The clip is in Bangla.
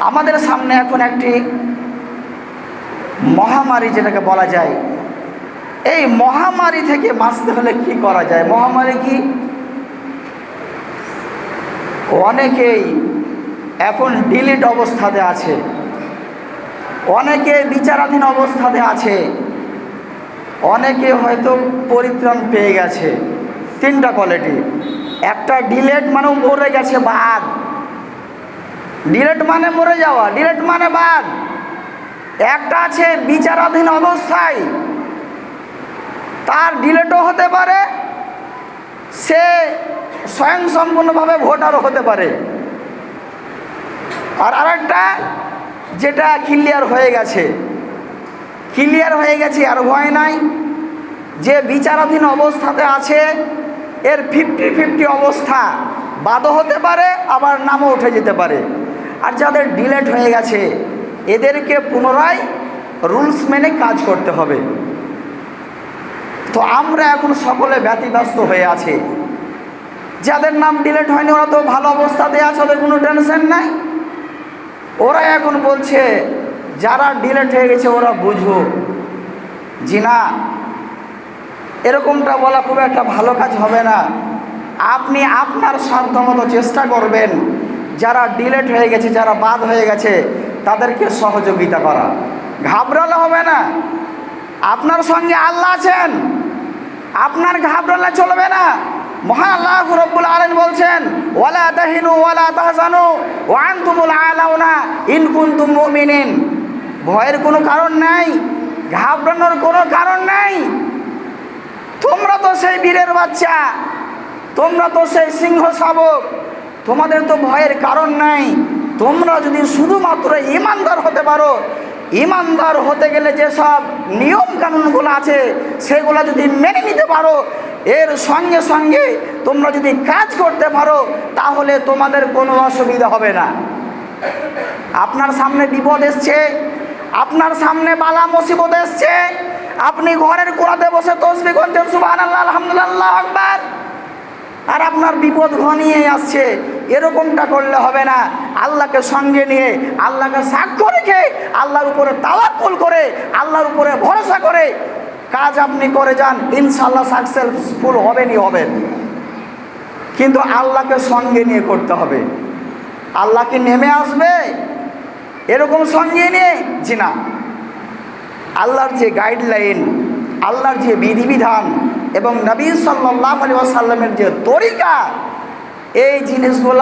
আমাদের সামনে এখন একটি মহামারী যেটাকে বলা যায়, এই মহামারী থেকে বাঁচতে হলে কি করা যায়? মহামারী কি? অনেকেই এখন ডিলিট অবস্থাতে আছে, অনেকে বিচারাধীন অবস্থাতে আছে, অনেকে হয়তো পরিত্রাণ পেয়ে গেছে। তিনটা কোয়ালিটি। একটা ডিলেট মানে মরে গেছে, বাদ। ডিলেট মানে মরে যাওয়া, ডিলেট মানে বাদ। একটা আছে বিচারাধীন অবস্থায়, তার ডিলেটও হতে পারে, সে স্বয়ংসম্পূর্ণভাবে ভোটারও হতে পারে। আর আরেকটা যেটা ক্লিয়ার হয়ে গেছে, ক্লিয়ার হয়ে গেছে আর ভয় নাই। যে বিচারাধীন অবস্থাতে আছে এর 50-50 অবস্থা, বাদও হতে পারে আবার নামও উঠে যেতে পারে। আর যাদের ডিলেট হয়ে গেছে এদেরকে পুনরায় রুলস মেনে কাজ করতে হবে। তো আমরা এখন সকলে ব্যতিব্যস্ত হয়ে আছি। যাদের নাম ডিলেট হয়নি ওরা তো ভালো অবস্থাতে আছে, ওদের কোনো টেনশন নাই। ওরা এখন বলছে যারা ডিলেট হয়ে গেছে ওরা বুঝুক। জি না, এরকমটা বলা খুব একটা ভালো কাজ হবে না। আপনি আপনার সাধ্যমতো চেষ্টা করবেন যারা ডিলেট হয়ে গেছে, যারা বাদ হয়ে গেছে তাদেরকে সহযোগিতা করা। ঘাবড়ালে হবে না, আপনার সঙ্গে আল্লাহ আছেন, আপনার ঘাবড়ালে চলবে না। মহান আল্লাহ রাব্বুল আলামিন বলছেন, ওয়ালা তাহিনু ওয়ালা তাহজানু ওয়া আনতুমুল আলাউনা ইন কুনতুম মুমিনিন। ভয়ের কোনো কারণ নাই, ঘাবড়ানোর কোনো কারণ নাই। তোমরা তো সেই বীরের বাচ্চা, তোমরা তো সেই সিংহ শাবক, তোমাদের তো ভয়ের কারণ নাই। তোমরা যদি শুধুমাত্র ঈমানদার হতে পারো, ঈমানদার হতে গেলে যেসব নিয়ম কানুনগুলো আছে সেগুলো যদি মেনে নিতে পারো, এর সঙ্গে সঙ্গে তোমরা যদি কাজ করতে পারো, তাহলে তোমাদের কোনো অসুবিধা হবে না। আপনার সামনে বিপদ এসছে, আপনার সামনে বালা মুসিবত এসছে, আপনি ঘরের কোণাতে বসে তসবিহ করছেন সুবহানাল্লাহ আলহামদুলিল্লাহ আল্লাহু আকবার, আর আপনার বিপদ ঘনিয়ে আসছে, এরকমটা করলে হবে না। আল্লাহকে সঙ্গে নিয়ে, আল্লাহকে সাক্ষ্য রেখে, আল্লাহর উপরে তাওয়াক্কুল করে, আল্লাহর উপরে ভরসা করে কাজ আপনি করে যান, ইনশাআল্লাহ সাকসেসফুল হবেনই হবেন। কিন্তু আল্লাহকে সঙ্গে নিয়ে করতে হবে। আল্লাহ কি নেমে আসবে এরকম সঙ্গে নিয়ে? জি না। আল্লাহর যে গাইডলাইন, আল্লাহর যে বিধিবিধান এবং নবী সাল্লাল্লাহু আলাইহি ওয়াসাল্লামের যে তরিকা, এই জিনিসগুলো